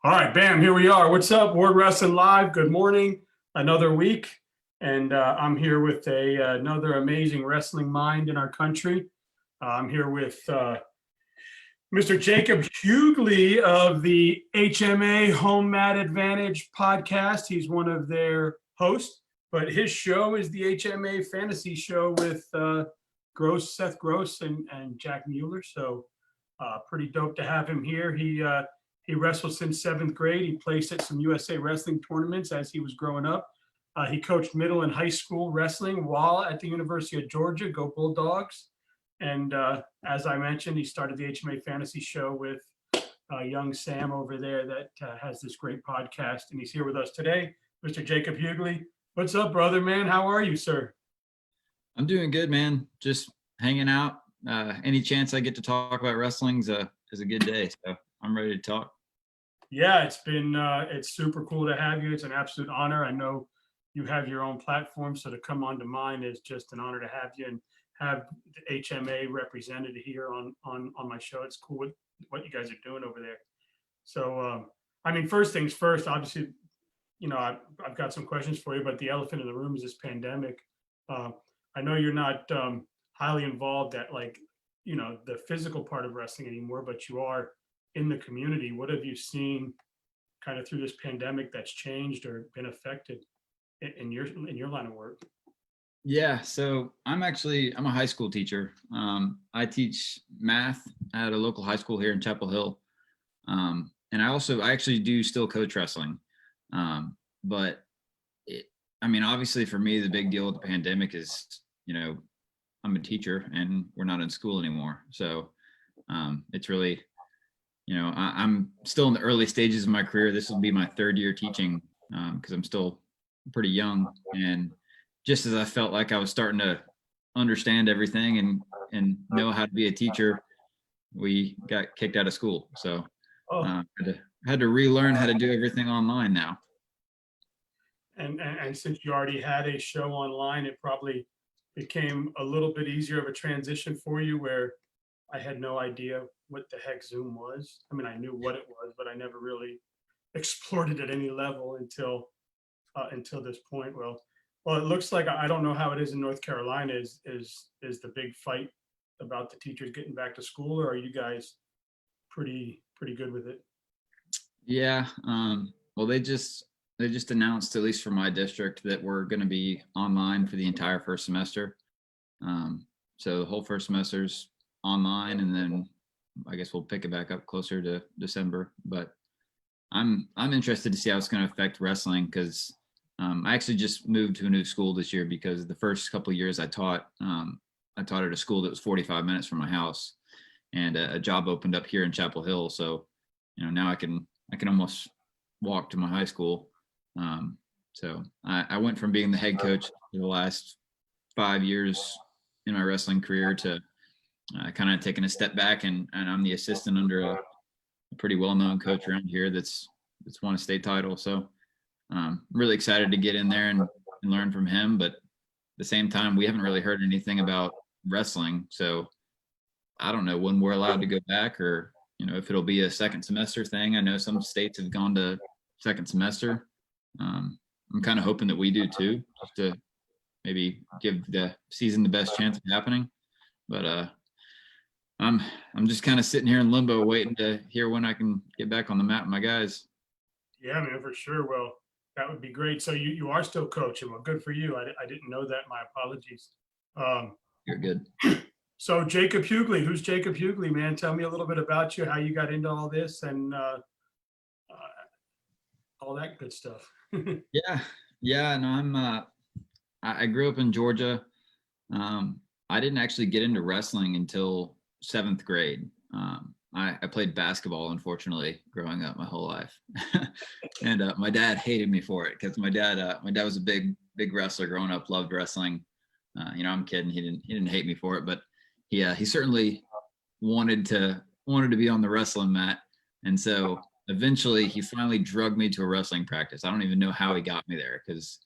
All right, bam, here we are. What's up, Ward Wrestling Live? Good morning, another week. And I'm here with another amazing wrestling mind in our country. I'm here with Mr. Jacob Hewgley of the HMA Home Mat Advantage podcast. He's one of their hosts, but his show is the HMA Fantasy Show with Seth Gross and Jack Mueller. So pretty dope to have him here. He wrestled since 7th grade. He placed at some USA wrestling tournaments as he was growing up. He coached middle and high school wrestling while at the University of Georgia, Go Bulldogs. And as I mentioned, he started the HMA Fantasy Show with young Sam over there that has this great podcast. And he's here with us today, Mr. Jacob Hewgley. What's up, brother, man? How are you, sir? I'm doing good, man. Just hanging out. Any chance I get to talk about wrestling is a good day. So I'm ready to talk. Yeah, it's super cool to have you. It's an absolute honor. I know you have your own platform, so to come onto mine is just an honor to have you and have the HMA represented here on my show. It's cool what you guys are doing over there. So, first things first, obviously, I've got some questions for you, but the elephant in the room is this pandemic. I know you're not highly involved at the physical part of wrestling anymore, but you are in the community. What have you seen kind of through this pandemic that's changed or been affected in your line of work? Yeah, so I'm a high school teacher. I teach math at a local high school here in Chapel Hill. And I actually do still coach wrestling. But obviously for me, the big deal with the pandemic is, I'm a teacher and we're not in school anymore. So it's really, I'm still in the early stages of my career. This will be my 3rd year teaching because I'm still pretty young. And just as I felt like I was starting to understand everything and know how to be a teacher, we got kicked out of school. So had to relearn how to do everything online now. And since you already had a show online, it probably became a little bit easier of a transition for you, where I had no idea what the heck Zoom was. I knew what it was, but I never really explored it at any level until this point. Well, it looks like, I don't know how it is in North Carolina. Is the big fight about the teachers getting back to school, or are you guys pretty good with it? Yeah. Well, they just announced, at least for my district, that we're going to be online for the entire first semester. So the whole first semester's online, and then I guess we'll pick it back up closer to December. But I'm interested to see how it's going to affect wrestling, because I actually just moved to a new school this year, because the first couple of years I taught at a school that was 45 minutes from my house, and a job opened up here in Chapel Hill. So now I can almost walk to my high school. So I went from being the head coach for the last 5 years in my wrestling career to kind of taking a step back, and I'm the assistant under a pretty well-known coach around here that's won a state title. So I'm really excited to get in there and learn from him. But at the same time, we haven't really heard anything about wrestling. So I don't know when we're allowed to go back, or, if it'll be a second semester thing. I know some states have gone to second semester. I'm kind of hoping that we do too, just to maybe give the season the best chance of happening. But I'm just kind of sitting here in limbo, waiting to hear when I can get back on the mat with my guys. Yeah, man, for sure. Well, that would be great. So you are still coaching. Well, good for you. I didn't know that. My apologies. You're good. So Jacob Hewgley, who's Jacob Hewgley, man? Tell me a little bit about you, how you got into all this, and all that good stuff. Yeah. No, I grew up in Georgia. I didn't actually get into wrestling until 7th grade. I played basketball, unfortunately, growing up my whole life. And my dad hated me for it, because my dad was a big wrestler growing up, loved wrestling. I'm kidding. He didn't hate me for it, but he certainly wanted to be on the wrestling mat. And so eventually he finally drugged me to a wrestling practice. I don't even know how he got me there, because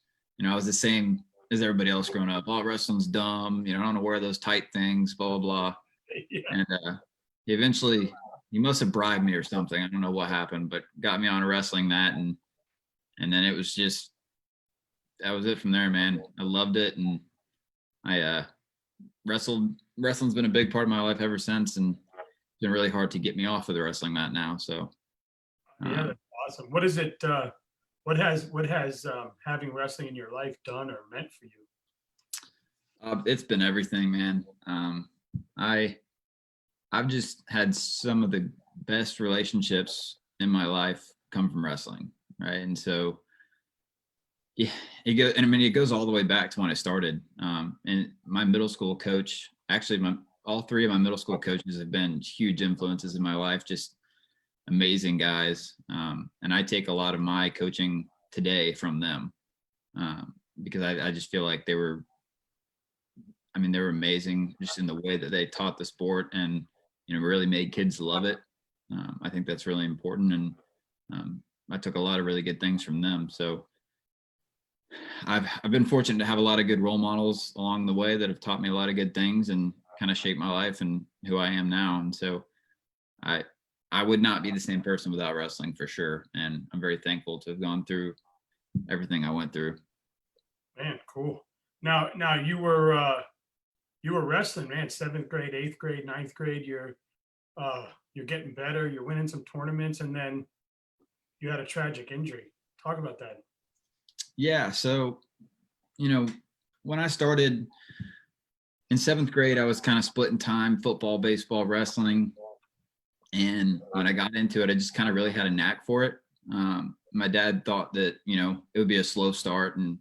I was the same as everybody else growing up. Oh, wrestling's dumb. I don't want to wear those tight things, blah, blah, blah. Yeah. And he eventually he must have bribed me or something. I don't know what happened, but got me on a wrestling mat, and then it was just, that was it from there, man. I loved it, and I wrestling's been a big part of my life ever since, and it's been really hard to get me off of the wrestling mat now. So Yeah, that's awesome. What is it? What has having wrestling in your life done or meant for you? it's been everything, man. I I've just had some of the best relationships in my life come from wrestling, right? And so, yeah, and I mean, it goes all the way back to when I started. And my middle school coach, actually, all three of my middle school coaches have been huge influences in my life, just amazing guys. And I take a lot of my coaching today from them, because I just feel like they were amazing just in the way that they taught the sport, and really made kids love it. I think that's really important, and I took a lot of really good things from them. So I've been fortunate to have a lot of good role models along the way that have taught me a lot of good things and kind of shaped my life and who I am now. And so I would not be the same person without wrestling, for sure. And I'm very thankful to have gone through everything I went through. Man, cool. Now you were wrestling, man. Seventh grade, eighth grade, ninth grade. You're getting better. You're winning some tournaments, and then you had a tragic injury. Talk about that. Yeah. So, when I started in seventh grade, I was kind of splitting time, football, baseball, wrestling. And when I got into it, I just kind of really had a knack for it. My dad thought that, it would be a slow start, and,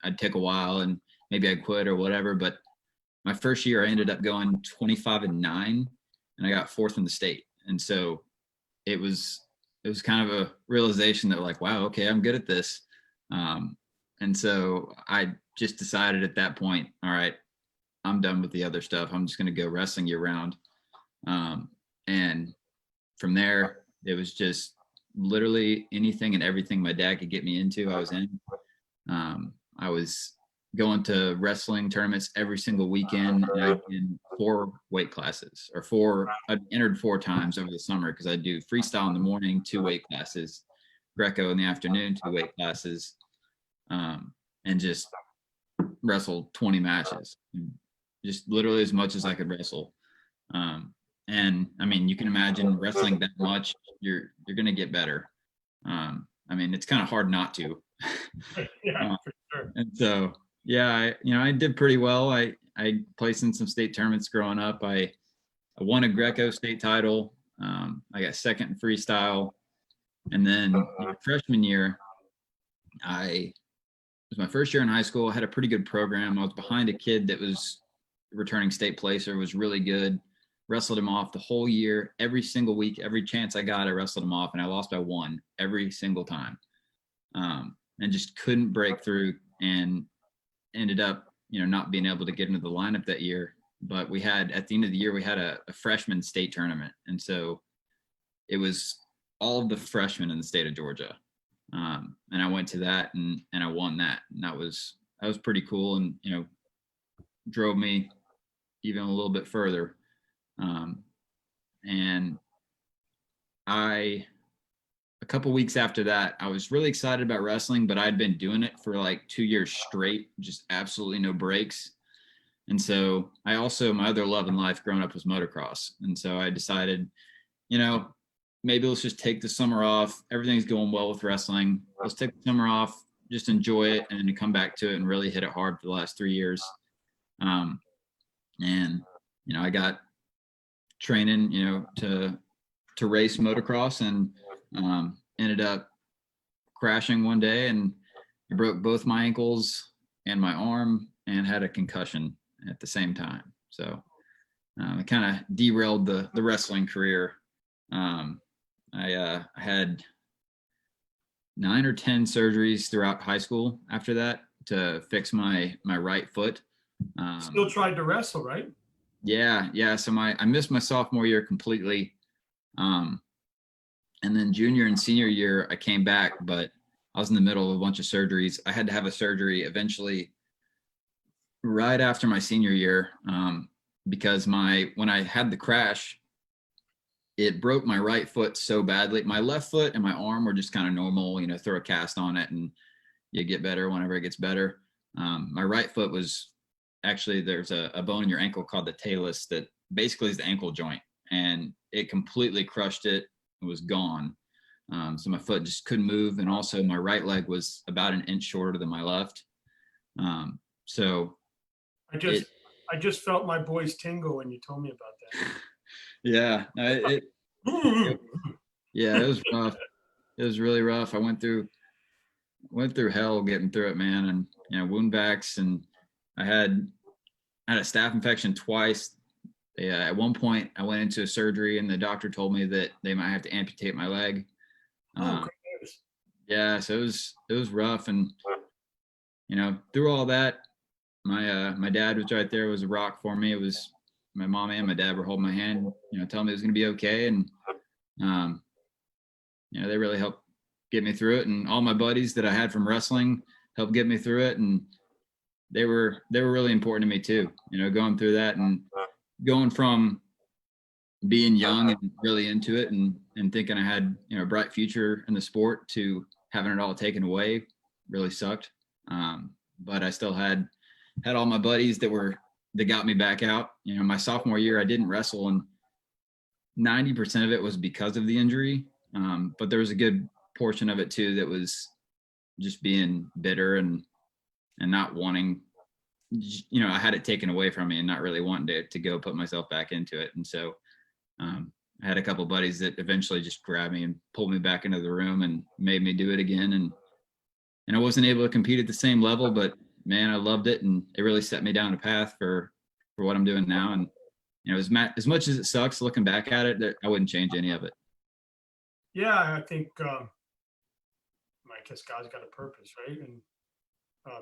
I'd take a while and maybe I'd quit or whatever. But my first year, I ended up going 25-9, and I got fourth in the state. And so it was kind of a realization that, like, wow, okay, I'm good at this. And so I just decided at that point, all right, I'm done with the other stuff. I'm just going to go wrestling year round. And from there, it was just literally anything and everything my dad could get me into, I was in. I was going to wrestling tournaments every single weekend, and I did 4 weight classes, I entered 4 times over the summer, because I do freestyle in the morning, 2 weight classes, Greco in the afternoon, 2 weight classes, and just wrestled 20 matches, just literally as much as I could wrestle. And I mean, you can imagine wrestling that much, you're going to get better. I mean, it's kind of hard not to. Yeah, for sure. And so, yeah, I did pretty well. I placed in some state tournaments growing up. I won a Greco state title. I got second in freestyle. And then freshman year, it was my first year in high school. I had a pretty good program. I was behind a kid that was returning state placer, was really good. Wrestled him off the whole year, every single week, every chance I got, I wrestled him off, and I lost by 1 every single time. And just couldn't break through, and ended up, not being able to get into the lineup that year. But we had, at the end of the year, we had a freshman state tournament. And so it was all of the freshmen in the state of Georgia. And I went to that, and I won that. And that was pretty cool, and, drove me even a little bit further. And a couple weeks after that, I was really excited about wrestling, but I'd been doing it for like 2 years straight, just absolutely no breaks. And so my other love in life growing up was motocross. And so I decided, maybe let's just take the summer off. Everything's going well with wrestling. Let's take the summer off, just enjoy it, and then come back to it and really hit it hard for the last 3 years. And, I got training, to race motocross, and ended up crashing one day, and I broke both my ankles and my arm, and had a concussion at the same time. So it kind of derailed the wrestling career. I had 9 or 10 surgeries throughout high school after that to fix my right foot. Still tried to wrestle, right? Yeah. So I missed my sophomore year completely. And then junior and senior year, I came back, but I was in the middle of a bunch of surgeries. I had to have a surgery eventually right after my senior year, because when I had the crash, it broke my right foot so badly. My left foot and my arm were just kind of normal, throw a cast on it and you get better whenever it gets better. My right foot was actually, there's a bone in your ankle called the talus that basically is the ankle joint, and it completely crushed it. It was gone. So my foot just couldn't move. And also my right leg was about an inch shorter than my left. So I just felt my boys tingle when you told me about yeah, that. yeah, it was rough. It was really rough. I went through hell getting through it, man. And, wound backs, and I had a staph infection twice. Yeah, at one point I went into a surgery and the doctor told me that they might have to amputate my leg. Yeah, so it was rough. And, through all that, my dad was right there. It was a rock for me. It was my mom and my dad were holding my hand, telling me it was going to be okay. And, they really helped get me through it. And all my buddies that I had from wrestling helped get me through it. And they were really important to me too, going through that and going from being young and really into it and thinking I had, a bright future in the sport to having it all taken away really sucked. But I still had all my buddies that got me back out. My sophomore year, I didn't wrestle, and 90% of it was because of the injury. But there was a good portion of it too that was just being bitter and not wanting, I had it taken away from me and not really wanting to go put myself back into it. And so I had a couple buddies that eventually just grabbed me and pulled me back into the room and made me do it again. And I wasn't able to compete at the same level, but man, I loved it. And it really set me down a path for what I'm doing now. And, as much as it sucks looking back at it, I wouldn't change any of it. Yeah, I think, I guess God's got a purpose, right? And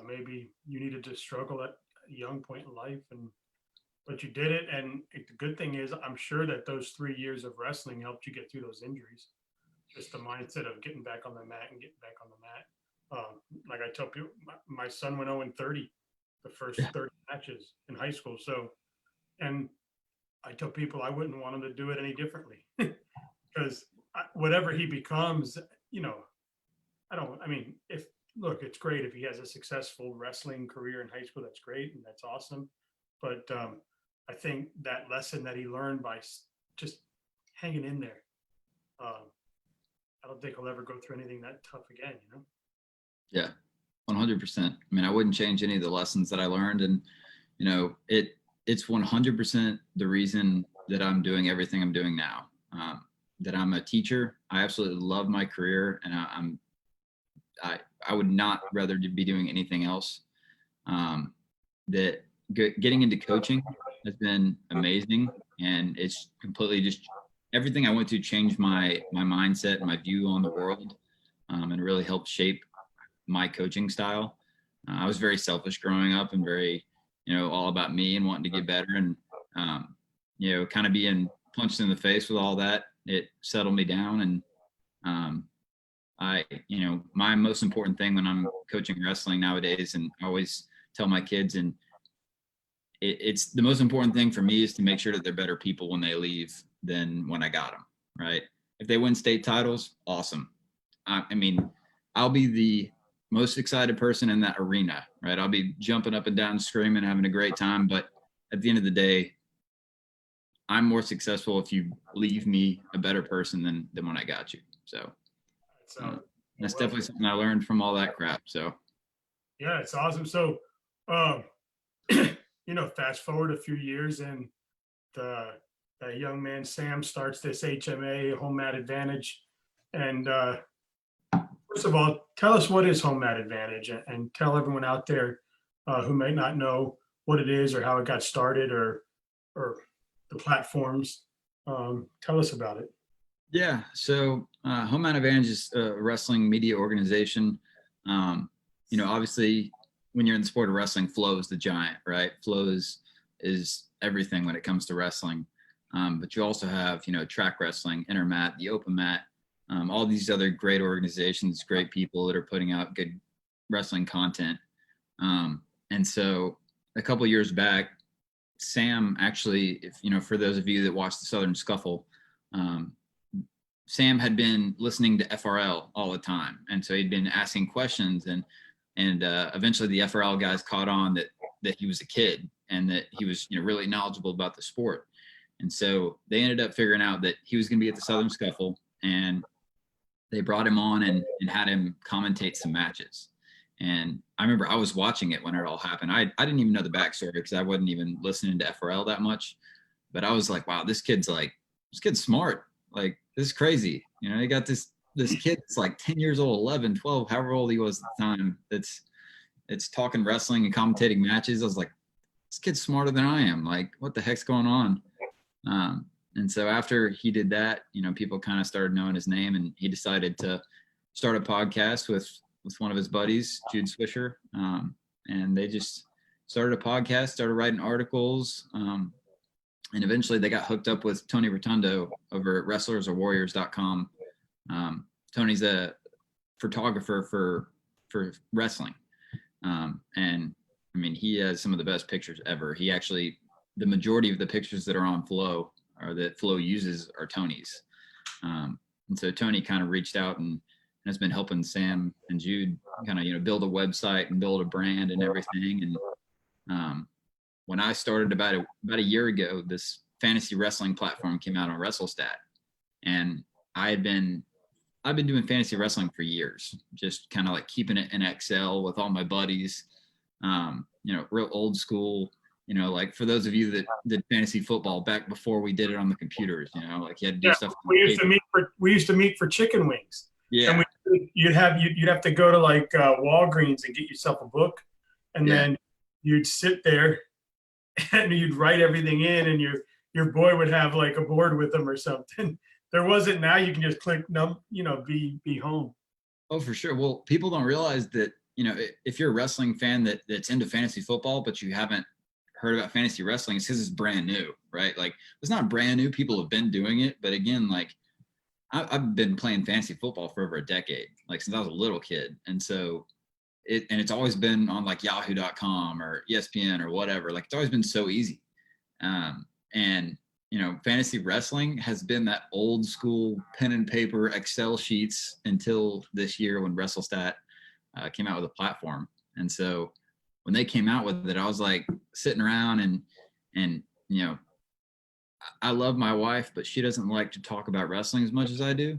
maybe you needed to struggle at a young point in life, but you did it. And the good thing is, I'm sure that those 3 years of wrestling helped you get through those injuries. Just the mindset of getting back on the mat and getting back on the mat. Like I tell people, my son went 0-30 the first 30 matches in high school. So, and I tell people I wouldn't want him to do it any differently because whatever he becomes, it's great if he has a successful wrestling career in high school. That's great. And that's awesome. But I think that lesson that he learned by just hanging in there, I don't think he'll ever go through anything that tough again, Yeah, 100%. I mean, I wouldn't change any of the lessons that I learned. And, it's 100% the reason that I'm doing everything I'm doing now. That I'm a teacher. I absolutely love my career, and I would not rather be doing anything else. That getting into coaching has been amazing, and it's completely just everything I went to changed my mindset, my view on the world, and really helped shape my coaching style. I was very selfish growing up and very, all about me and wanting to get better, and kind of being punched in the face with all that. It settled me down, and my most important thing when I'm coaching wrestling nowadays, and I always tell my kids, and it's the most important thing for me is to make sure that they're better people when they leave than when I got them, right? If they win state titles, awesome. I mean, I'll be the most excited person in that arena, right? I'll be jumping up and down, screaming, having a great time. But at the end of the day, I'm more successful if you leave me a better person than when I got you. So that's definitely something I learned from all that crap. So yeah, it's awesome. So, fast forward a few years, and the young man Sam starts this HMA, home mat advantage. And first of all, tell us what is home mat advantage, and tell everyone out there who may not know what it is or how it got started or the platforms. Tell us about it. Yeah. So Home Mat Advantage is a wrestling media organization. Obviously, when you're in the sport of wrestling, flow is the giant, right? Flow is everything when it comes to wrestling. But you also have, track wrestling, Intermat, the Open Mat, all these other great organizations, great people that are putting out good wrestling content. And so a couple of years back, Sam actually, for those of you that watched the Southern Scuffle, um, Sam had been listening to FRL all the time, and so he'd been asking questions, and eventually the FRL guys caught on that he was a kid and that he was really knowledgeable about the sport, and so they ended up figuring out that he was going to be at the Southern Scuffle, and they brought him on and had him commentate some matches. And I remember I was watching it when it all happened. I didn't even know the backstory because I wasn't even listening to FRL that much, but I was like, wow, this kid's smart. Like, this is crazy. You got this kid that's like 10 years old, 11, 12, however old he was at the time. It's talking wrestling and commentating matches. I was like, this kid's smarter than I am. Like, what the heck's going on? And so after he did that, people kind of started knowing his name, and he decided to start a podcast with one of his buddies, Jude Swisher. And they just started a podcast, started writing articles. And eventually they got hooked up with Tony Rotundo over at wrestlersorwarriors.com. Tony's a photographer for wrestling. And I mean, he has some of the best pictures ever. The majority of the pictures that are on Flow or that Flow uses are Tony's. And so Tony kind of reached out and has been helping Sam and Jude kind of, build a website and build a brand and everything. And when I started about a year ago, this fantasy wrestling platform came out on WrestleStat, and I've been doing fantasy wrestling for years, just kind of like keeping it in Excel with all my buddies, real old school, like for those of you that did fantasy football back before we did it on the computers, like you had to do stuff. We used to meet for chicken wings. Yeah. And you'd have to go to like Walgreens and get yourself a book, and then you'd sit there and you'd write everything in, and your boy would have like a board with him or something. There wasn't. Now you can just click be home. Oh, for sure. Well, people don't realize that, if you're a wrestling fan that's into fantasy football, but you haven't heard about fantasy wrestling, it's because it's brand new, right? Like, it's not brand new. People have been doing it. But again, like, I've been playing fantasy football for over a decade, like since I was a little kid. And so it's always been on like yahoo.com or ESPN or whatever. Like, it's always been so easy. And fantasy wrestling has been that old school pen and paper Excel sheets until this year when WrestleStat came out with a platform. And so when they came out with it, I was like sitting around and I love my wife, but she doesn't like to talk about wrestling as much as I do.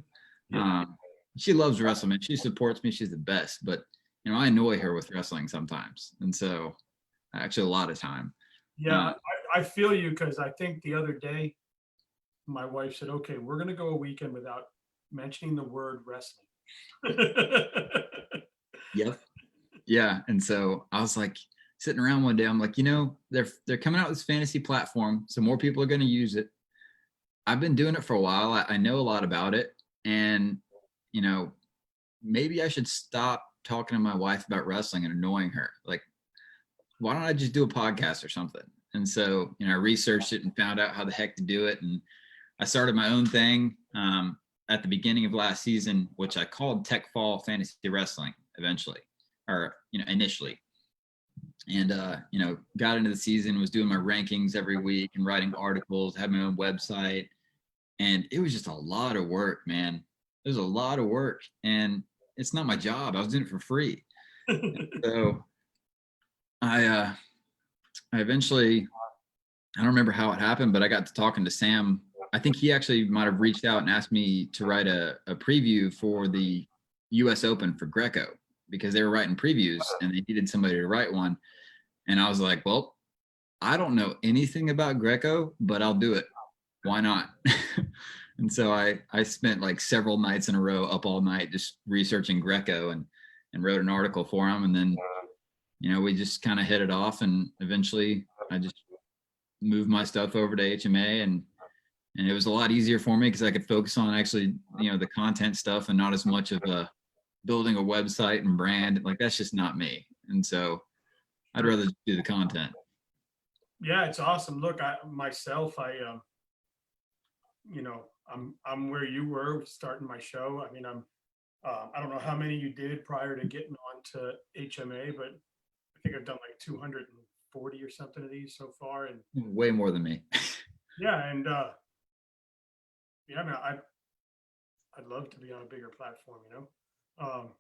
She loves wrestling. She supports me. She's the best, but I annoy her with wrestling sometimes. And so actually a lot of time. Yeah. I feel you, because I think the other day my wife said, okay, we're going to go a weekend without mentioning the word wrestling. Yep. Yeah. And so I was like sitting around one day, I'm like, they're coming out with this fantasy platform, so more people are going to use it. I've been doing it for a while. I know a lot about it. And, maybe I should stop talking to my wife about wrestling and annoying her. Like, why don't I just do a podcast or something? And so, I researched it and found out how the heck to do it. And I started my own thing at the beginning of last season, which I called Tech Fall Fantasy Wrestling eventually, or, initially. And, got into the season, was doing my rankings every week and writing articles, had my own website. And it was just a lot of work, man. It was a lot of work. And it's not my job. I was doing it for free. So I eventually, I don't remember how it happened, but I got to talking to Sam. I think he actually might have reached out and asked me to write a preview for the US Open for Greco, because they were writing previews and they needed somebody to write one. And I was like, well, I don't know anything about Greco, but I'll do it. Why not? And so I spent like several nights in a row up all night just researching Greco and wrote an article for him. And then, we just kind of hit it off, and eventually I just moved my stuff over to HMA, and it was a lot easier for me because I could focus on actually, the content stuff and not as much of building a website and brand. Like, that's just not me. And so I'd rather just do the content. Yeah, it's awesome. Look, I'm where you were starting my show. I mean, I don't know how many you did prior to getting on to HMA, but I think I've done like 240 or something of these so far. And way more than me. yeah. And Yeah, I mean, I'd love to be on a bigger platform, you know.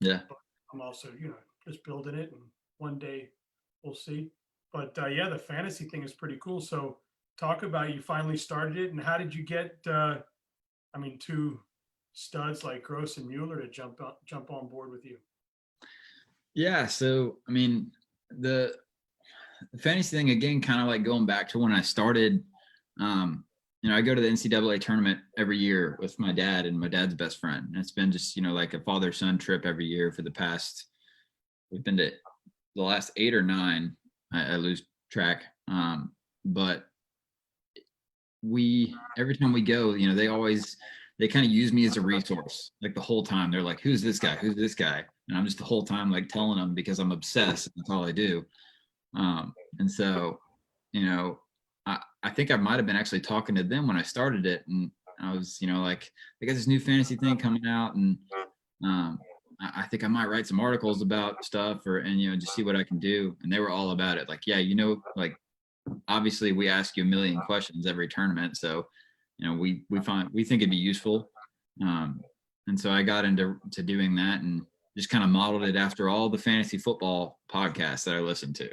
Yeah. But I'm also, just building it, and one day we'll see. But yeah, the fantasy thing is pretty cool. So talk about, you finally started it, and how did you get? I mean, two studs like Gross and Mueller to jump on board with you. Yeah. So, I mean, the fantasy thing, again, kind of like going back to when I started, I go to the NCAA tournament every year with my dad and my dad's best friend. And it's been just, like a father-son trip every year for the past, we've been to the last 8 or 9, I lose track. But every time we go, they kind of use me as a resource, like the whole time. They're like, who's this guy? Who's this guy? And I'm just the whole time like telling them, because I'm obsessed. That's all I do. And so, I think I might have been actually talking to them when I started it, and I was, like, they got this new fantasy thing coming out, and I think I might write some articles about stuff, and just see what I can do. And they were all about it. Like, yeah, like, obviously we ask you a million questions every tournament, so we think it'd be useful. And so I got into doing that, and just kind of modeled it after all the fantasy football podcasts that I listened to.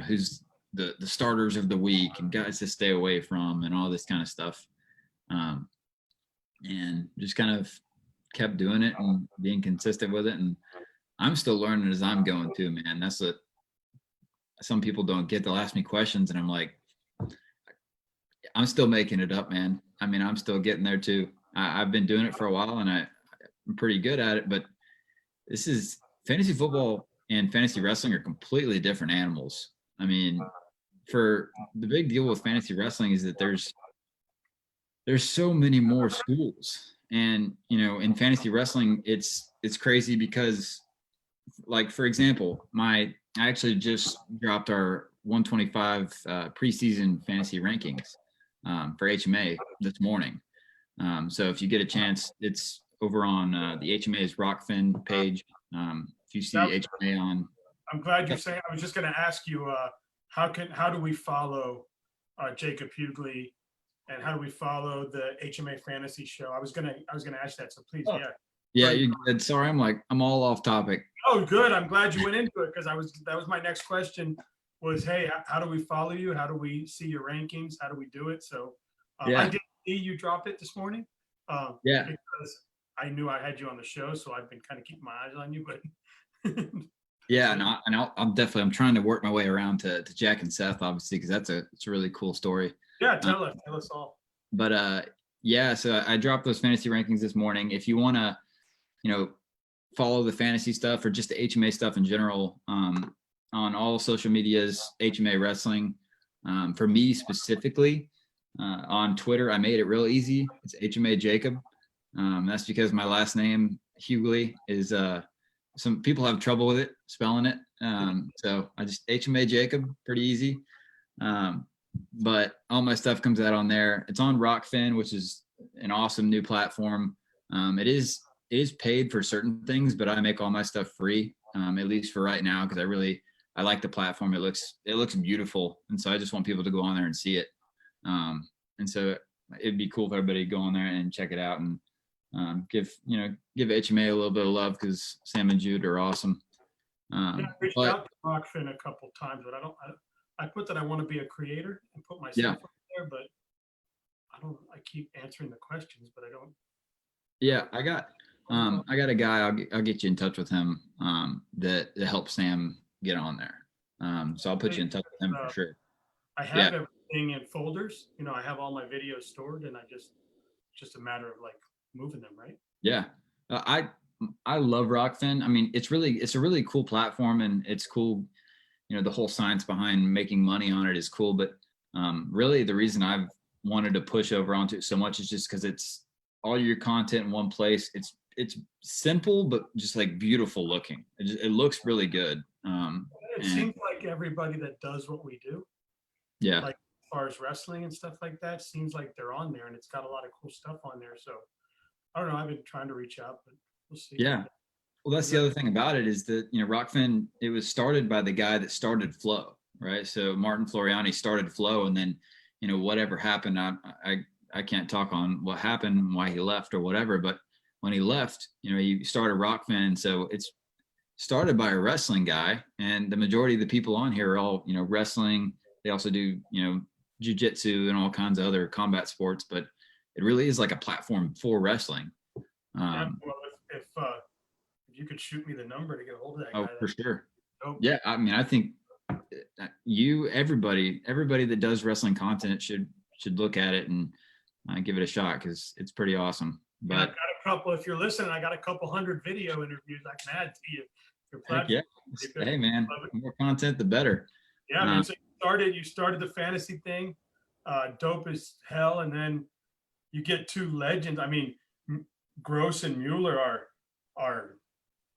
Who's the starters of the week and guys to stay away from and all this kind of stuff. And just kind of kept doing it and being consistent with it. And I'm still learning as I'm going too, man. That's what some people don't get. They'll ask me questions and I'm like, I'm still making it up, man. I mean, I'm still getting there too. I've been doing it for a while, and I'm pretty good at it, but this is fantasy football and fantasy wrestling are completely different animals. I mean, for the big deal with fantasy wrestling is that there's so many more schools, and in fantasy wrestling, it's crazy because, like, for example, I actually just dropped our 125 preseason fantasy rankings for HMA this morning. So if you get a chance, it's over on the HMA's Rockfin page. If you see HMA on, I'm glad you're saying. I was just going to ask you, how do we follow Jacob Hewgley, and how do we follow the HMA Fantasy Show? I was gonna ask that, so please, yeah. Yeah, you're good. Sorry, I'm all off topic. Oh, good. I'm glad you went into it, because that was my next question. Was, hey, how do we follow you? How do we see your rankings? How do we do it? So Yeah. I did see you drop it this morning. Yeah. Because I knew I had you on the show, so I've been kind of keeping my eyes on you. But yeah, no, and I'm trying to work my way around to Jack and Seth, obviously, because it's a really cool story. Yeah, tell us all. But yeah, so I dropped those fantasy rankings this morning. If you want to, follow the fantasy stuff or just the HMA stuff in general, on all social medias, HMA Wrestling. For me specifically, on Twitter, I made it real easy. It's HMA Jacob. That's because my last name, Hewgley, is some people have trouble with it, spelling it. So I just HMA Jacob, pretty easy. But all my stuff comes out on there. It's on Rockfin, which is an awesome new platform. It is paid for certain things, but I make all my stuff free, at least for right now, because I like the platform. It looks beautiful, and so I just want people to go on there and see it. And so it'd be cool if everybody go on there and check it out, and give HMA a little bit of love, because Sam and Jude are awesome. I reached out to Rockfin a couple times, but I put that I want to be a creator and put myself up there, but I keep answering the questions, but I don't. Yeah, I got a guy. I'll get you in touch with him. That helps Sam get on there. So I'll put you in touch with him for sure. I have everything in folders. I have all my videos stored, and just a matter of like moving them, right? Yeah, I love Rockfin. I mean, it's a really cool platform, and it's cool. The whole science behind making money on it is cool. But really, the reason I've wanted to push over onto it so much is just because it's all your content in one place. It's simple, but just like beautiful looking. It looks really good. It seems like everybody that does what we do, yeah, like as far as wrestling and stuff like that, seems like they're on there, and it's got a lot of cool stuff on there. So I don't know. I've been trying to reach out, but we'll see. Yeah. Well, that's the other thing about it is that, Rockfin, it was started by the guy that started Flow, right? So Martin Floriani started Flow, and then, whatever happened, I I can't talk on what happened and why he left or whatever, but when he left, he started Rockfin. So it's started by a wrestling guy, and the majority of the people on here are all, wrestling. They also do, jujitsu and all kinds of other combat sports, but it really is like a platform for wrestling. Yeah, well, if you could shoot me the number to get a hold of that guy. For sure. Dope. Yeah, I mean, I think everybody that does wrestling content should look at it and give it a shot, because it's pretty awesome. But I've got a couple. If you're listening, I got a couple hundred video interviews I can add to you. Your platform. Yeah. Hey man, the more content, the better. Yeah, man. So you started the fantasy thing, dope as hell, and then you get two legends. I mean, Gross and Mueller are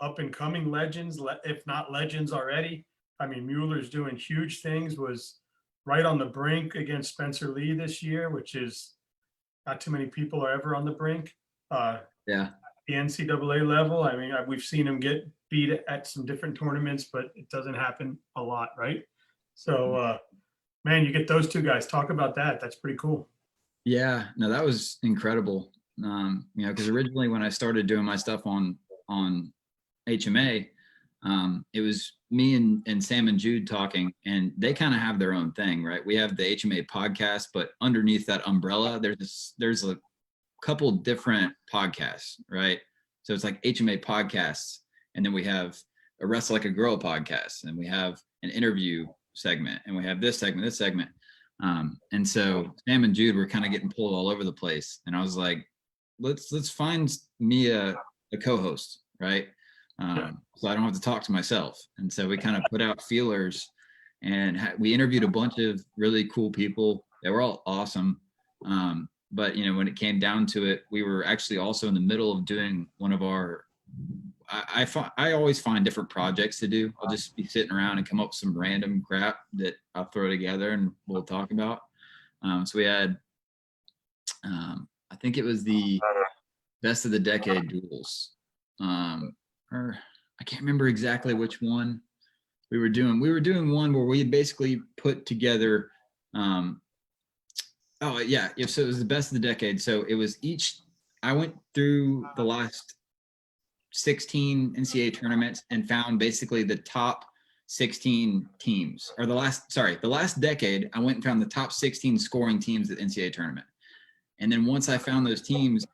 up and coming legends, if not legends already. I mean, Mueller's doing huge things. Was right on the brink against Spencer Lee this year, which is not too many people are ever on the brink. Yeah. The NCAA level. I mean, we've seen him get beat at some different tournaments, but it doesn't happen a lot, right? So, man, you get those two guys. Talk about that. That's pretty cool. Yeah, no, that was incredible. Because originally when I started doing my stuff on HMA, it was me and Sam and Jude talking, and they kind of have their own thing, right? We have the HMA podcast, but underneath that umbrella, there's a couple different podcasts, right? So it's like HMA podcasts, and then we have a Wrestle Like a Girl podcast, and we have an interview segment, and we have this segment. And so Sam and Jude were kind of getting pulled all over the place, and I was like, let's find me a co-host, right? So I don't have to talk to myself. And so we kind of put out feelers, and we interviewed a bunch of really cool people. They were all awesome. But when it came down to it, we were actually also in the middle of doing one of our, I always find different projects to do. I'll just be sitting around and come up with some random crap that I'll throw together and we'll talk about. So we had, I think it was the best of the decade duels. Or I can't remember exactly which one we were doing. We were doing one where we had basically put together, so it was the best of the decade. So it was I went through the last 16 NCAA tournaments and found basically the top 16 teams, or the last decade, I went and found the top 16 scoring teams at the NCAA tournament. And then once I found those teams,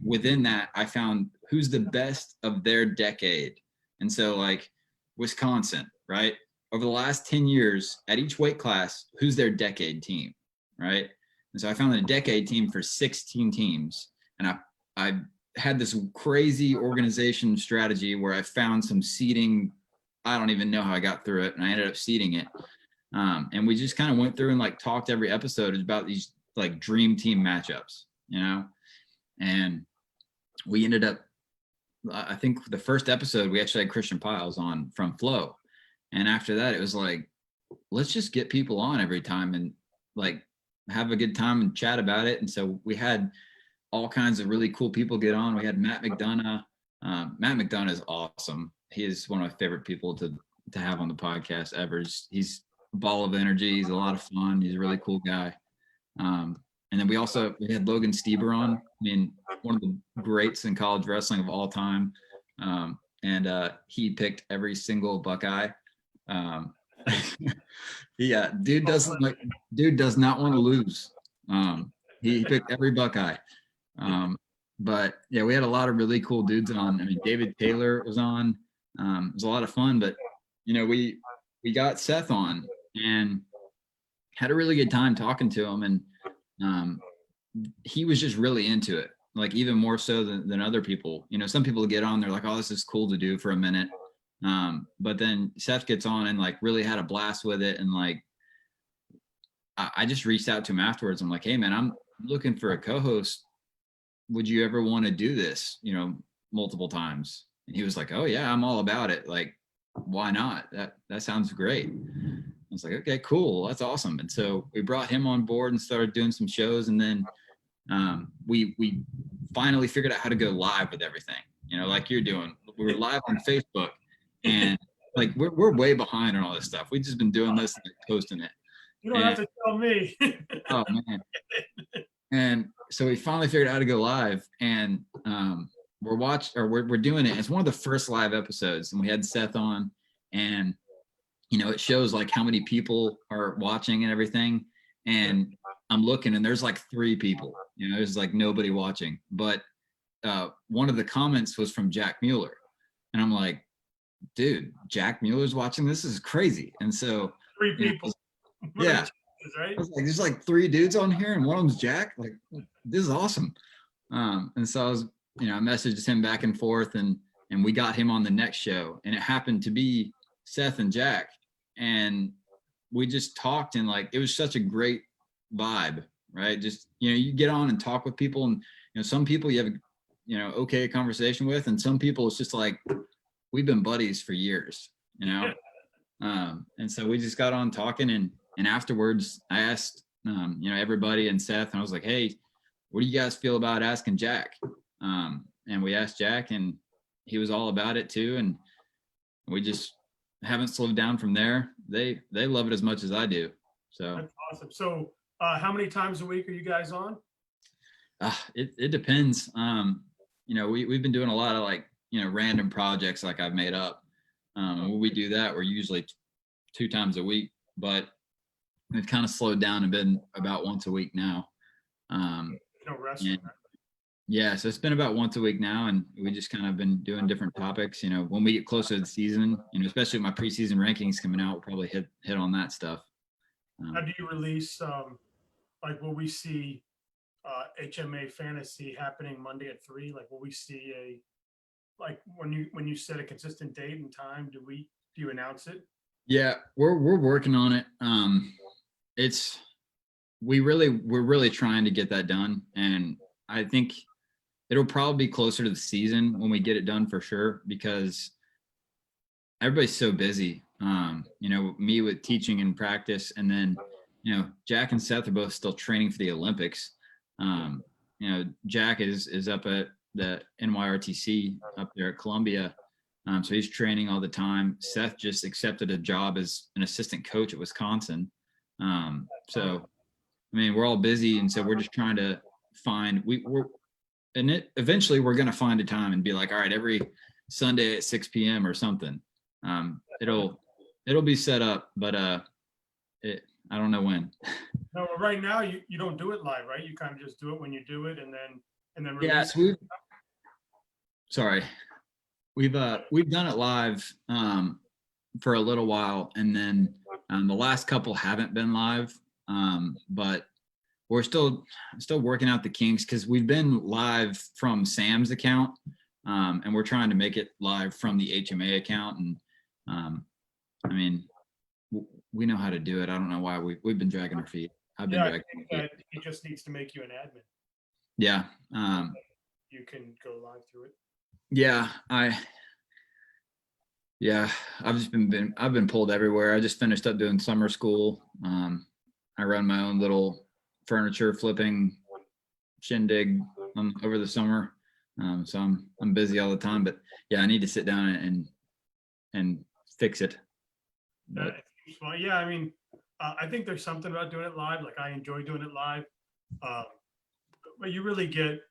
within that, I found who's the best of their decade. And so like Wisconsin, right? Over the last 10 years at each weight class, who's their decade team, right? And so I found a decade team for 16 teams. And I had this crazy organization strategy where I found some seeding. I don't even know how I got through it, and I ended up seeding it. And we just kind of went through and like talked every episode about these like dream team matchups, and we ended up, I think the first episode we actually had Christian Piles on from Flow. And after that, it was like, let's just get people on every time and like have a good time and chat about it. And so we had all kinds of really cool people get on. We had Matt McDonough. Matt McDonough is awesome. He is one of my favorite people to have on the podcast ever. He's a ball of energy. He's a lot of fun. He's a really cool guy. And then we had Logan Stieber on. I mean, one of the greats in college wrestling of all time. And he picked every single Buckeye. Dude does not want to lose. He picked every Buckeye. But yeah, we had a lot of really cool dudes on. I mean, David Taylor was on. It was a lot of fun, but we got Seth on and had a really good time talking to him. And he was just really into it, like even more so than other people. Some people get on, they're like, oh, this is cool to do for a minute. But then Seth gets on and like really had a blast with it. And like, I just reached out to him afterwards. I'm like, hey man, I'm looking for a co-host. Would you ever want to do this, multiple times? And he was like, oh yeah, I'm all about it. Like, why not? That sounds great. I was like, okay, cool. That's awesome. And so we brought him on board and started doing some shows. And then we finally figured out how to go live with everything, like you're doing. We were live on Facebook, and like we're way behind on all this stuff. We've just been doing this and posting it. You don't have to tell me. Oh man. And so we finally figured out how to go live, and we're doing it. It's one of the first live episodes, and we had Seth on, and it shows like how many people are watching and everything. And I'm looking, and there's like 3 people. There's like nobody watching. But one of the comments was from Jack Mueller, and I'm like, dude, Jack Mueller's watching this? This is crazy. And so 3 people. Yeah. Right? I was like, there's like 3 dudes on here, and one of them's Jack. Like, this is awesome. And so I messaged him back and forth, and we got him on the next show, and it happened to be Seth and Jack, and we just talked, and like, it was such a great vibe, right? Just, you get on and talk with people, and some people you have okay conversation with, and some people it's just like, we've been buddies for years, and so we just got on talking, and afterwards I asked everybody and Seth, and I was like, hey, what do you guys feel about asking Jack? And we asked Jack, and he was all about it too, and we just haven't slowed down from there. They love it as much as I do. So that's awesome. So how many times a week are you guys on? It depends. We've been doing a lot of like random projects like I've made up. When we do that, we're usually 2 times a week, but we've kind of slowed down and been about once a week now. No wrestling. Yeah, so it's been about once a week now, and we just kind of been doing different topics. When we get closer to the season, especially with my preseason rankings coming out, we'll probably hit on that stuff. How do you release? Like, will we see HMA fantasy happening Monday at 3? Like, will we see when you set a consistent date and time? Do you announce it? Yeah, we're working on it. We're really trying to get that done, and I think it'll probably be closer to the season when we get it done for sure, because everybody's so busy. Me with teaching and practice, and then Jack and Seth are both still training for the Olympics. Jack is up at the NYRTC up there at Columbia. So he's training all the time. Seth just accepted a job as an assistant coach at Wisconsin. So, we're all busy. And so we're just trying to find, eventually we're going to find a time and be like, all right, every Sunday at 6 p.m. or something. It'll be set up, but I don't know when. No, right now you don't do it live, right? You kind of just do it when you do it, and then release. Yeah, so we've done it live for a little while, and then the last couple haven't been live, but we're still working out the kinks, because we've been live from Sam's account, and we're trying to make it live from the HMA account, and we know how to do it. I don't know why we've been dragging our feet. I've been dragging my feet. He just needs to make you an admin. Yeah. You can go live through it. Yeah, I've been pulled everywhere. I just finished up doing summer school. I run my own little furniture flipping shindig over the summer. So I'm busy all the time, but yeah, I need to sit down and fix it. Well, yeah, I think there's something about doing it live. Like, I enjoy doing it live, but you really get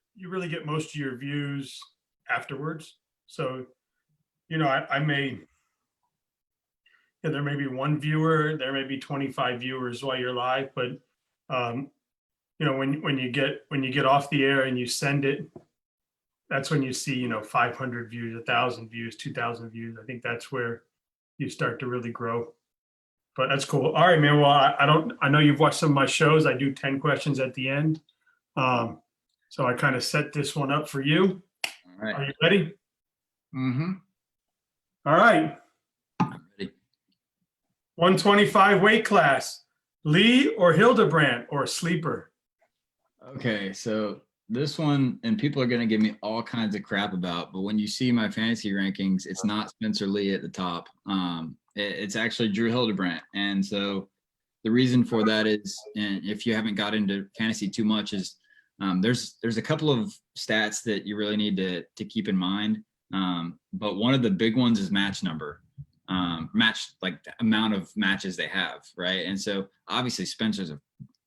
most of your views afterwards. So, there may be 1 viewer, there may be 25 viewers while you're live, but when you get off the air and you send it, that's when you see 500 views, 1,000 views, 2,000 views. I think that's where you start to really grow. But that's cool. All right, man. Well, I know you've watched some of my shows. I do 10 questions at the end. So I kind of set this one up for you. All right. Are you ready? Mm-hmm. All right. I'm ready. 125 weight class, Lee or Hildebrandt or sleeper? Okay, so this one, and people are going to give me all kinds of crap about, but when you see my fantasy rankings, it's not Spencer Lee at the top. It's actually Drew Hildebrandt. And so the reason for that is, and if you haven't got into fantasy too much, is there's a couple of stats that you really need to keep in mind. But one of the big ones is match number, like the amount of matches they have, right? And so obviously Spencer's a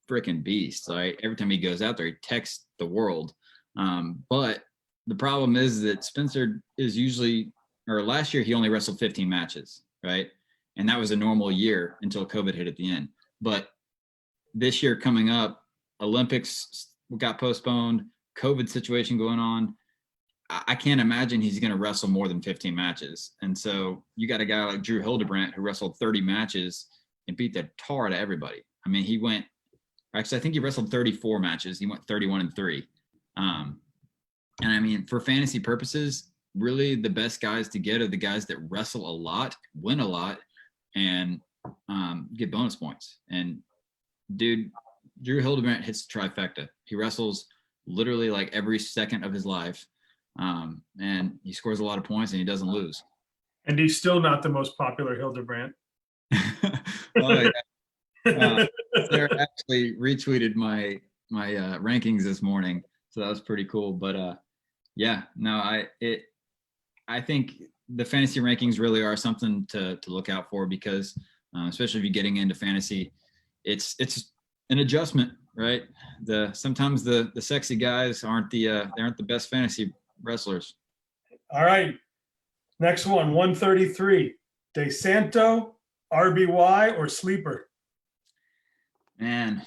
freaking beast. Right? Every time he goes out there, he texts the world. But the problem is that Spencer is usually, or last year he only wrestled 15 matches, right? And that was a normal year until COVID hit at the end. But this year coming up, Olympics got postponed, COVID situation going on. I can't imagine he's going to wrestle more than 15 matches. And so you got a guy like Drew Hildebrandt who wrestled 30 matches and beat the tar out of everybody. I mean, he went, actually, I think he wrestled 34 matches. He went 31-3. And I mean, for fantasy purposes, really the best guys to get are the guys that wrestle a lot, win a lot, and get bonus points. And dude, Drew Hildebrandt hits the trifecta. He wrestles literally like every second of his life. And he scores a lot of points and he doesn't lose. And he's still not the most popular Hildebrandt. Oh, yeah. Sarah actually retweeted my rankings this morning, so that was pretty cool. But yeah, no, I think the fantasy rankings really are something to look out for, because especially if you're getting into fantasy, it's an adjustment, right? Sometimes the sexy guys aren't the best fantasy wrestlers. All right, next one, 133, De Santo, RBY, or sleeper? Man,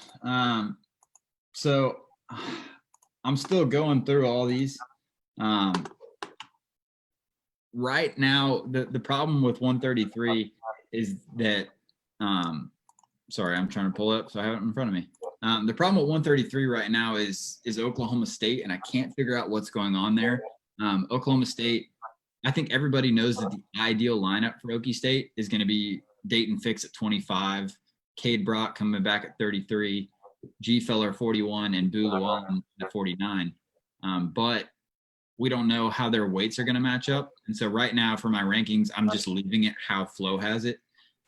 so I'm still going through all these. Right now, the problem with 133 is that, sorry, I'm trying to pull it up so I have it in front of me. The problem with 133 right now is Oklahoma State, and I can't figure out what's going on there. Oklahoma State, I think everybody knows that the ideal lineup for Okie State is going to be Dayton Fix at 25, Cade Brock coming back at 33, G Feller 41, and Boo Llewellyn at 49. But we don't know how their weights are going to match up. And so right now for my rankings, I'm just leaving it how Flo has it.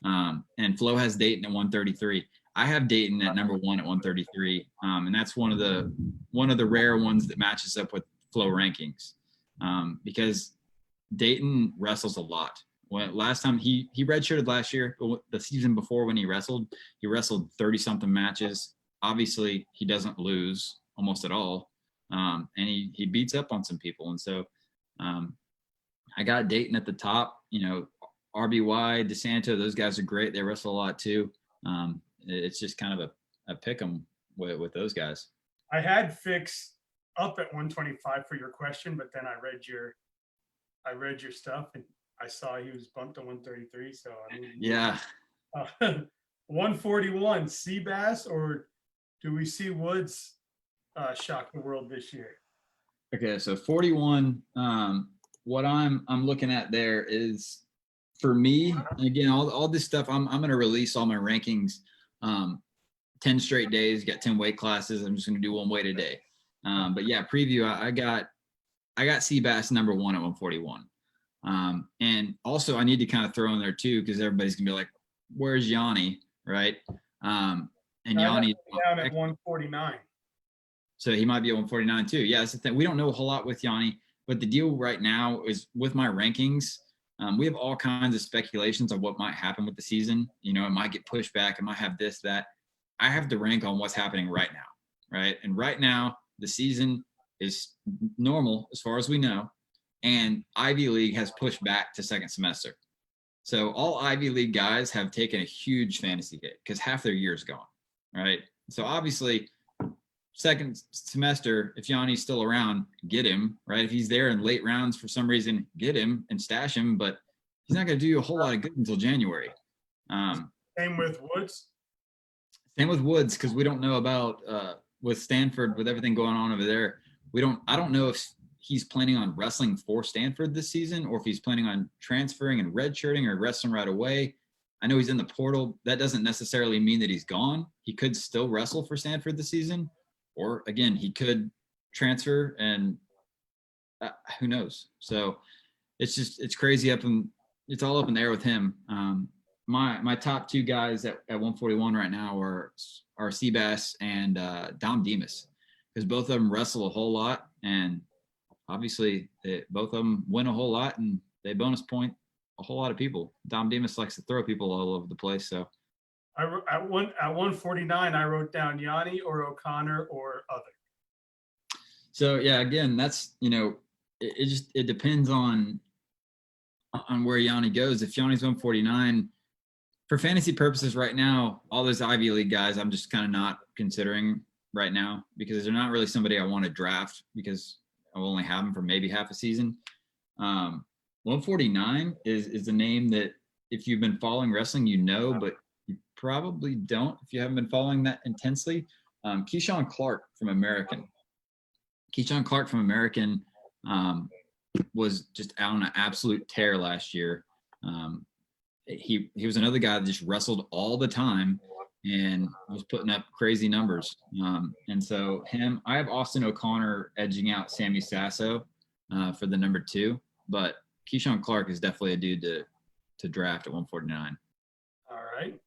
And Flo has Dayton at 133. I have Dayton at number 1 at 133. And that's one of the rare ones that matches up with Flo rankings. Because Dayton wrestles a lot. Last time he redshirted last year, the season before when he wrestled 30 something matches. Obviously he doesn't lose almost at all. And he beats up on some people. And so I got Dayton at the top. RBY, DeSanto, those guys are great. They wrestle a lot too. It's just kind of a pick 'em with those guys. I had Fix up at 125 for your question, but then I read your stuff and I saw he was bumped to 133. So I mean, yeah. 141, Seabass, or do we see Woods shock the world this year? Okay, so 41. What I'm looking at there is, for me, again, all this stuff, I'm going to release all my rankings 10 straight days, got 10 weight classes. I'm just going to do one weight a day. But yeah, preview, I got Seabass number 1 at 141. And also I need to kind of throw in there too, because everybody's going to be like, where's Yanni, right? And Yanni down at 149. So he might be at 149 too. Yeah, that's the thing. We don't know a whole lot with Yanni, but the deal right now is with my rankings, we have all kinds of speculations on what might happen with the season. It might get pushed back. It might have this, that. I have to rank on what's happening right now, right? And right now, the season is normal as far as we know, and Ivy League has pushed back to second semester. So all Ivy League guys have taken a huge fantasy hit because half their year is gone, right? So obviously, second semester, if Yanni's still around, get him, right? If he's there in late rounds for some reason, get him and stash him, but he's not going to do you a whole lot of good until January. Same with Woods? Same with Woods, because we don't know about with Stanford, with everything going on over there. I don't know if he's planning on wrestling for Stanford this season, or if he's planning on transferring and redshirting or wrestling right away. I know he's in the portal. That doesn't necessarily mean that he's gone. He could still wrestle for Stanford this season. Or again, he could transfer, and who knows? So it's crazy it's all up in the air with him. My top 2 guys at 141 right now are Seabass and Dom Demas, because both of them wrestle a whole lot, and obviously both of them win a whole lot, and they bonus point a whole lot of people. Dom Demas likes to throw people all over the place. So At 149, I wrote down Yanni or O'Connor or other. So yeah, again, that's, it depends on where Yanni goes. If Yanni's 149, for fantasy purposes right now, all those Ivy League guys, I'm just kind of not considering right now because they're not really somebody I want to draft because I'll only have them for maybe half a season. 149 is the name that if you've been following wrestling, but you probably don't if you haven't been following that intensely. Keyshawn Clark from American. Was just out on an absolute tear last year. He was another guy that just wrestled all the time and was putting up crazy numbers. And so I have Austin O'Connor edging out Sammy Sasso for the number 2, but Keyshawn Clark is definitely a dude to draft at 149. All right.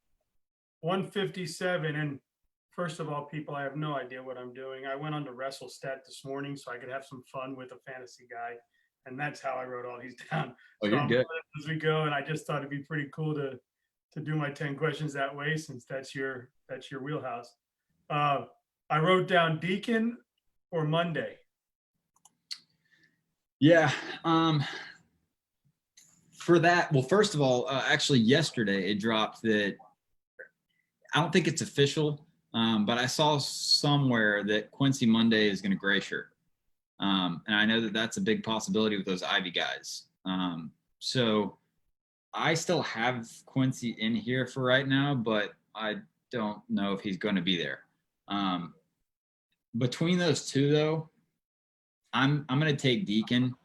157. And first of all, people, I have no idea what I'm doing. I went on to WrestleStat this morning so I could have some fun with a fantasy guy. And that's how I wrote all these down. Oh, you're good. As we go, and I just thought it'd be pretty cool to do my 10 questions that way, since that's your wheelhouse. I wrote down Deacon or Monday. Yeah. For that, well, first of all, actually yesterday it dropped that I don't think it's official, but I saw somewhere that Quincy Monday is going to gray shirt. And I know that that's a big possibility with those Ivy guys. So I still have Quincy in here for right now, but I don't know if he's going to be there. Between those two, though, I'm going to take Deacon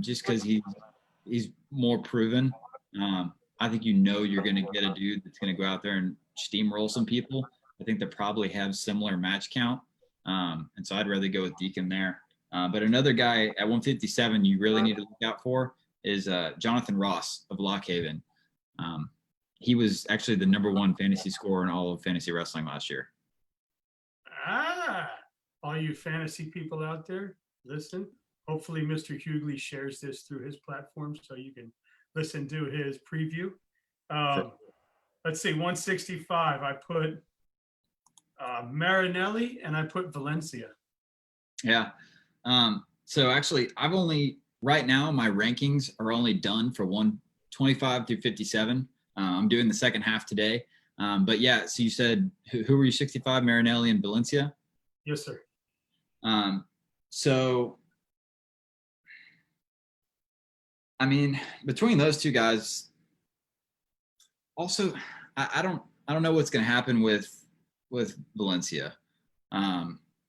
just because he's more proven. I think you're going to get a dude that's going to go out there and steamroll some people. I think they probably have similar match count, and so I'd rather go with Deacon there. But another guy at 157 you really need to look out for is Jonathan Ross of Lock Haven. He was actually the number 1 fantasy scorer in all of fantasy wrestling last year. All you fantasy people out there, listen. Hopefully Mr. Hewgley shares this through his platform so you can listen to his preview. Sure. Let's see, 165, I put Marinelli and I put Valencia. Yeah. So actually, right now, my rankings are only done for 125 through 57. I'm doing the second half today. But yeah, so you said, who were you, 65, Marinelli and Valencia? Yes, sir. So, I mean, between those two guys, also, I don't know what's going to happen with Valencia.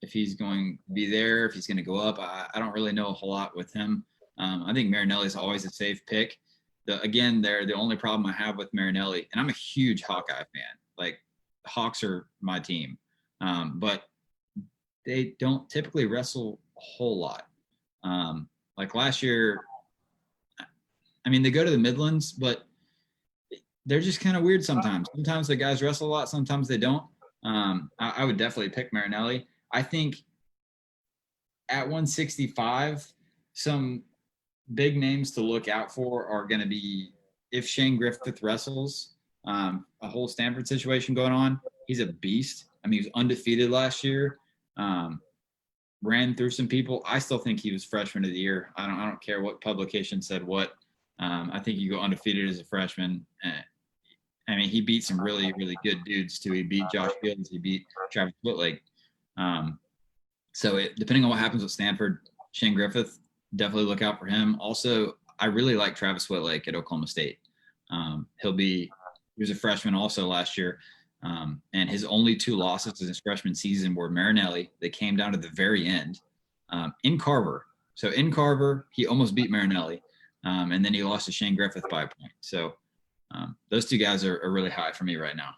If he's going to be there, if he's going to go up, I don't really know a whole lot with him. I think Marinelli is always a safe pick. They're the only problem I have with Marinelli, and I'm a huge Hawkeye fan. Like, Hawks are my team, but they don't typically wrestle a whole lot. Like last year, I mean, they go to the Midlands, but they're just kind of weird sometimes. Sometimes the guys wrestle a lot, sometimes they don't. I would definitely pick Marinelli. I think at 165, some big names to look out for are going to be if Shane Griffith wrestles, a whole Stanford situation going on. He's a beast. I mean, he was undefeated last year. Ran through some people. I still think he was freshman of the year. I don't care what publication said what. I think you go undefeated as a freshman. I mean, he beat some really, really good dudes too. He beat Josh Fields. He beat Travis Whitlake. So depending on what happens with Stanford, Shane Griffith, definitely look out for him. Also, I really like Travis Whitlake at Oklahoma State. He was a freshman also last year. And his only 2 losses in his freshman season were Marinelli. They came down to the very end in Carver. So in Carver, he almost beat Marinelli. And then he lost to Shane Griffith by a point. So those 2 guys are really high for me right now.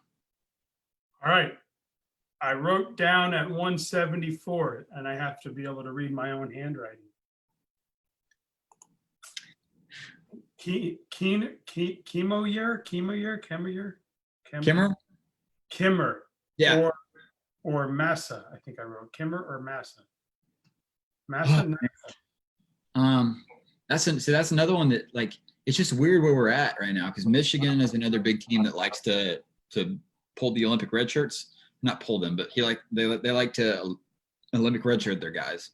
All right. I wrote down at 174, and I have to be able to read my own handwriting. Kimmer. Yeah. Or Massa. I think I wrote Kimmer or Massa. Massa. That's another one that, like, it's just weird where we're at right now because Michigan is another big team that likes to pulled the Olympic red shirts. Not pulled them, but they like to Olympic red shirt their guys.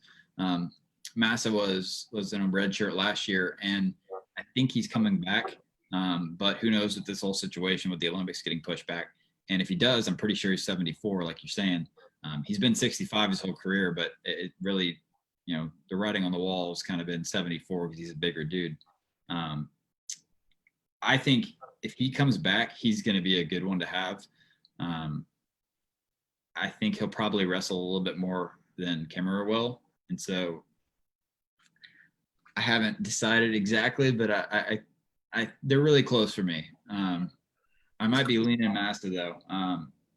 Massa was in a red shirt last year, and I think he's coming back. But who knows with this whole situation with the Olympics getting pushed back. And if he does, I'm pretty sure he's 74, like you're saying. He's been 65 his whole career, but it really, the writing on the wall has kind of been 74 because he's a bigger dude. I think if he comes back, he's going to be a good one to have. I think he'll probably wrestle a little bit more than Kimmerer will. And so I haven't decided exactly, but they're really close for me. I might be leaning Masta though.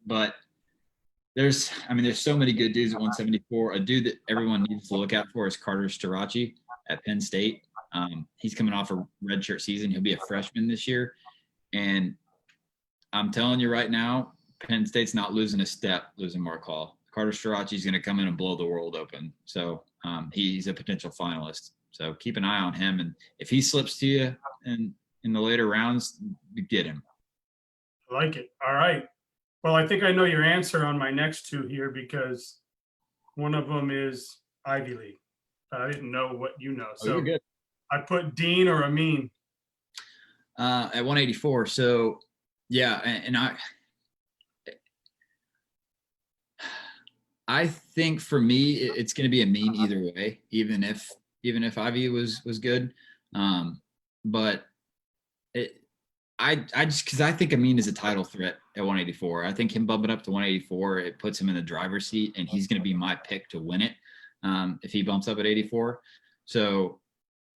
But there's so many good dudes at 174. A dude that everyone needs to look out for is Carter Starachi at Penn State. He's coming off a redshirt season. He'll be a freshman this year. And I'm telling you right now, Penn State's not losing a step, losing Mark Hall. Carter Starachi is going to come in and blow the world open. So he's a potential finalist. So keep an eye on him. And if he slips to you in the later rounds, get him. I like it. All right. Well, I think I know your answer on my next two here because one of them is Ivy League. I didn't know what you know. So you're good. I put Dean or Amin. At 184. So yeah, and I think for me it's going to be Amin either way, even if Ivy was good. But I just because I think Amin is a title threat at 184. I think him bumping up to 184, it puts him in the driver's seat, and he's going to be my pick to win it if he bumps up at 84. So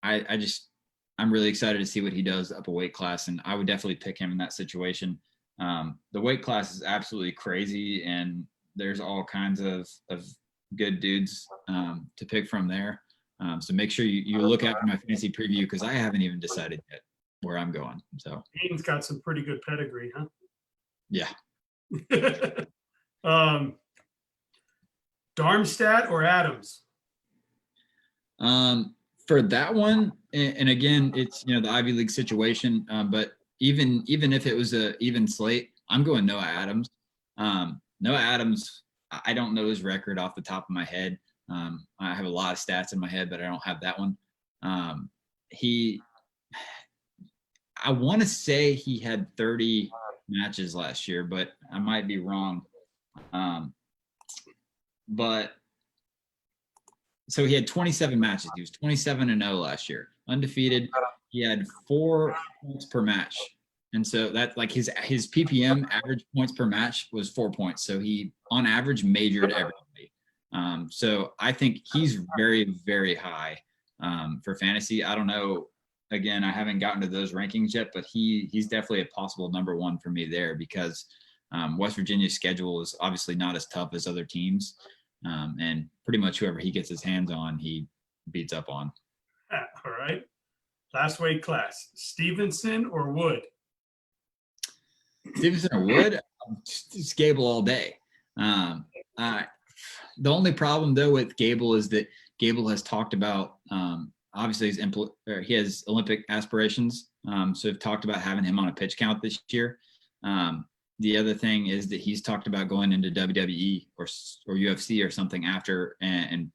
I'm really excited to see what he does up a weight class, and I would definitely pick him in that situation. The weight class is absolutely crazy, and there's all kinds of good dudes to pick from there. So make sure you look at my fantasy preview because I haven't even decided yet where I'm going. So Dean's got some pretty good pedigree, huh? Yeah. Darmstadt or Adams? For that one, and again, it's the Ivy League situation. But even if it was a even slate, I'm going Noah Adams. Noah Adams, I don't know his record off the top of my head. I have a lot of stats in my head, but I don't have that one. I want to say he had 30 matches last year, but I might be wrong. But so he had 27 matches. He was 27-0 last year, undefeated. He had 4 points per match. And so that like his PPM average points per match was 4 points. So he on average majored everybody. So I think he's very, very high for fantasy. I don't know. Again, I haven't gotten to those rankings yet, but he's definitely a possible number one for me there because West Virginia's schedule is obviously not as tough as other teams. And pretty much whoever he gets his hands on, he beats up on. All right. Last weight class, Stevenson or Wood? Stevenson or Wood? It's Gable all day. The only problem, though, with Gable is that Gable has talked about obviously he has Olympic aspirations. So I've talked about having him on a pitch count this year. The other thing is that he's talked about going into WWE or UFC or something after, and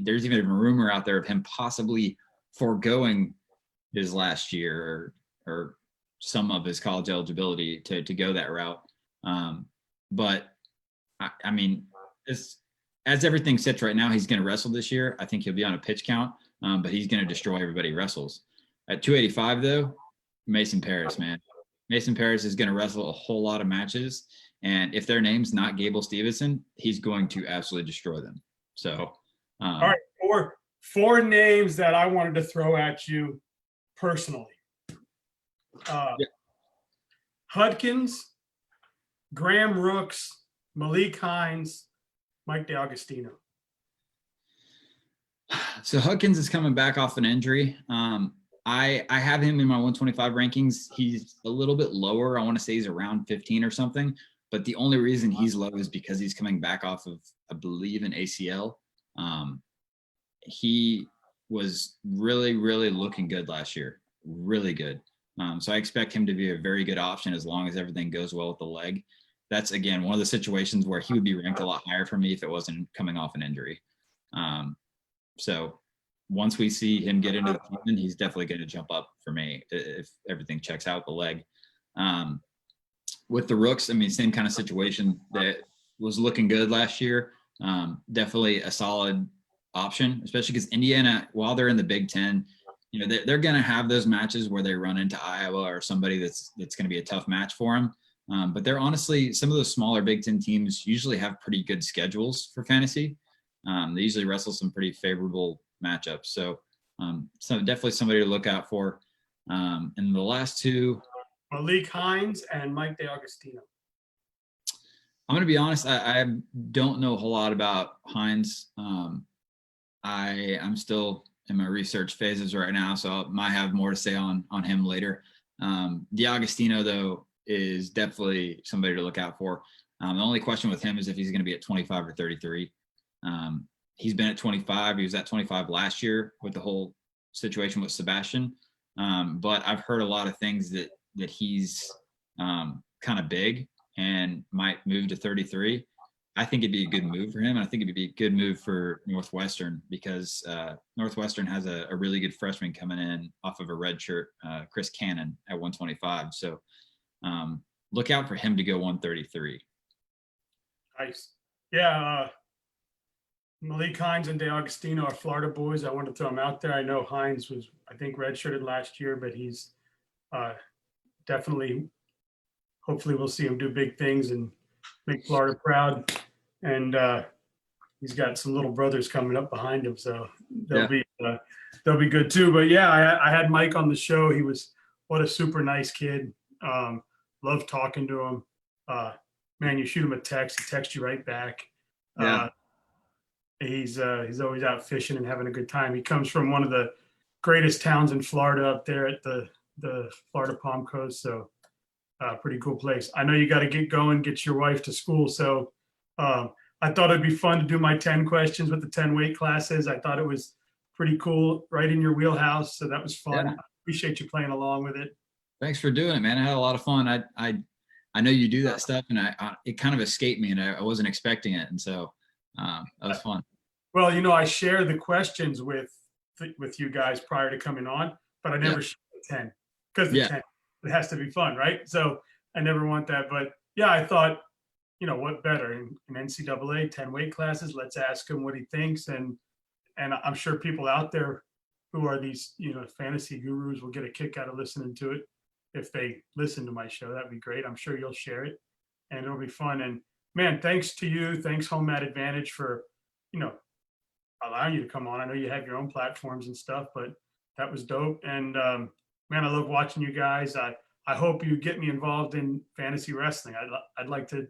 there's even a rumor out there of him possibly foregoing his last year or some of his college eligibility to go that route. But I mean, as everything sits right now, he's going to wrestle this year. I think he'll be on a pitch count, but he's going to destroy everybody he wrestles. At 285, though, Mason Paris, man. Mason Paris is going to wrestle a whole lot of matches. And if their name's not Gable Stevenson, he's going to absolutely destroy them. So, all right, four names that I wanted to throw at you personally. Hudkins, Graham Rooks, Malik Hines, Mike DeAugustino. So Hudkins is coming back off an injury. I have him in my 125 rankings. He's a little bit lower. I want to say he's around 15 or something. But the only reason he's low is because he's coming back off of, I believe, an ACL. He was really, really looking good last year. Really good. So I expect him to be a very good option as long as everything goes well with the leg. that's again one of the situations where he would be ranked a lot higher for me if it wasn't coming off an injury. So once we see him get into the season, he's definitely going to jump up for me if everything checks out the leg. With the rooks, I mean, same kind of situation that was looking good last year. Definitely a solid option, especially because Indiana, while they're in the Big Ten, you know, they're going to have those matches where they run into Iowa or somebody that's going to be a tough match for them. But they're honestly, some of those smaller Big Ten teams usually have pretty good schedules for fantasy. They usually wrestle some pretty favorable matchups. So definitely somebody to look out for. And the last two, Malik Hines and Mike DeAugustino. I'm going to be honest, I don't know a whole lot about Hines. I'm still in my research phases right now, so I might have more to say on him later. DeAugustino, though, is definitely somebody to look out for. The only question with him is if he's going to be at 25 or 33. He's been at 25. He was at 25 last year with the whole situation with Sebastian. But I've heard a lot of things that he's kind of big and might move to 33. I think it'd be a good move for him. And I think it'd be a good move for Northwestern because Northwestern has a really good freshman coming in off of a red shirt, Chris Cannon at 125. So look out for him to go 133. Nice. Yeah. Malik Hines and DeAugustino are Florida boys. I want to throw them out there. I know Hines was, I think, redshirted last year, but he's definitely, hopefully we'll see him do big things and make Florida proud. And he's got some little brothers coming up behind him, so they'll be good too. But yeah, I had Mike on the show. He was what a super nice kid. Loved talking to him. Man, you shoot him a text, he texts you right back. He's always out fishing and having a good time. He comes from one of the greatest towns in Florida up there at the Florida Palm Coast. So pretty cool place. I know you got to get going, get your wife to school. So I thought it'd be fun to do my 10 questions with the 10 weight classes. I thought it was pretty cool, right in your wheelhouse. So that was fun. Yeah. I appreciate you playing along with it. Thanks for doing it, man. I had a lot of fun. I know you do that stuff, and it kind of escaped me, and I wasn't expecting it, and so that was fun. Well, you know, I share the questions with you guys prior to coming on, but I never share the 10 because the 10, it has to be fun, right? So I never want that. But yeah, I thought, you know, what better in NCAA 10 weight classes? Let's ask him what he thinks, and I'm sure people out there who are these, you know, fantasy gurus will get a kick out of listening to it. If they listen to my show, that'd be great. I'm sure you'll share it, and it'll be fun. And man, thanks to you, thanks Home Mat Advantage for, you know, allowing you to come on. I know you have your own platforms and stuff, but that was dope. And man, I love watching you guys. I hope you get me involved in fantasy wrestling. I'd like to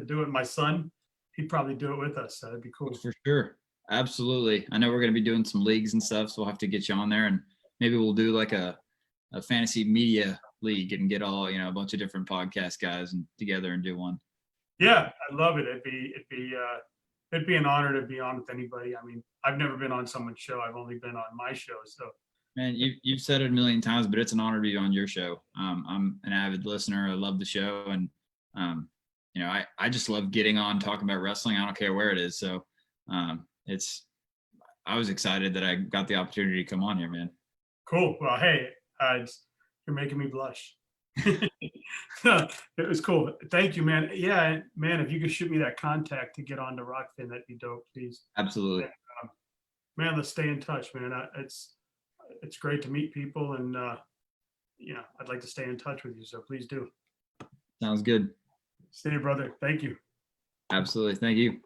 do it. My son, he'd probably do it with us. So that'd be cool. For sure. Absolutely. I know we're going to be doing some leagues and stuff, so we'll have to get you on there, and maybe we'll do like a fantasy media league and get all, you know, a bunch of different podcast guys and together and do one. Yeah, I'd love it. It'd be an honor to be on with anybody. I mean, I've never been on someone's show. I've only been on my show. So man, you've said it a million times, but it's an honor to be on your show. I'm an avid listener. I love the show, and you know, I just love getting on talking about wrestling. I don't care where it is. So I was excited that I got the opportunity to come on here, man. Cool. Well, hey, you're making me blush. It was cool. Thank you, man. Yeah, man, if you could shoot me that contact to get on to Rockfin, that'd be dope, please. Absolutely. Man, let's stay in touch, man. It's great to meet people, and you know, I'd like to stay in touch with you, so please do. Sounds good. See you, brother. Thank you. Absolutely. Thank you.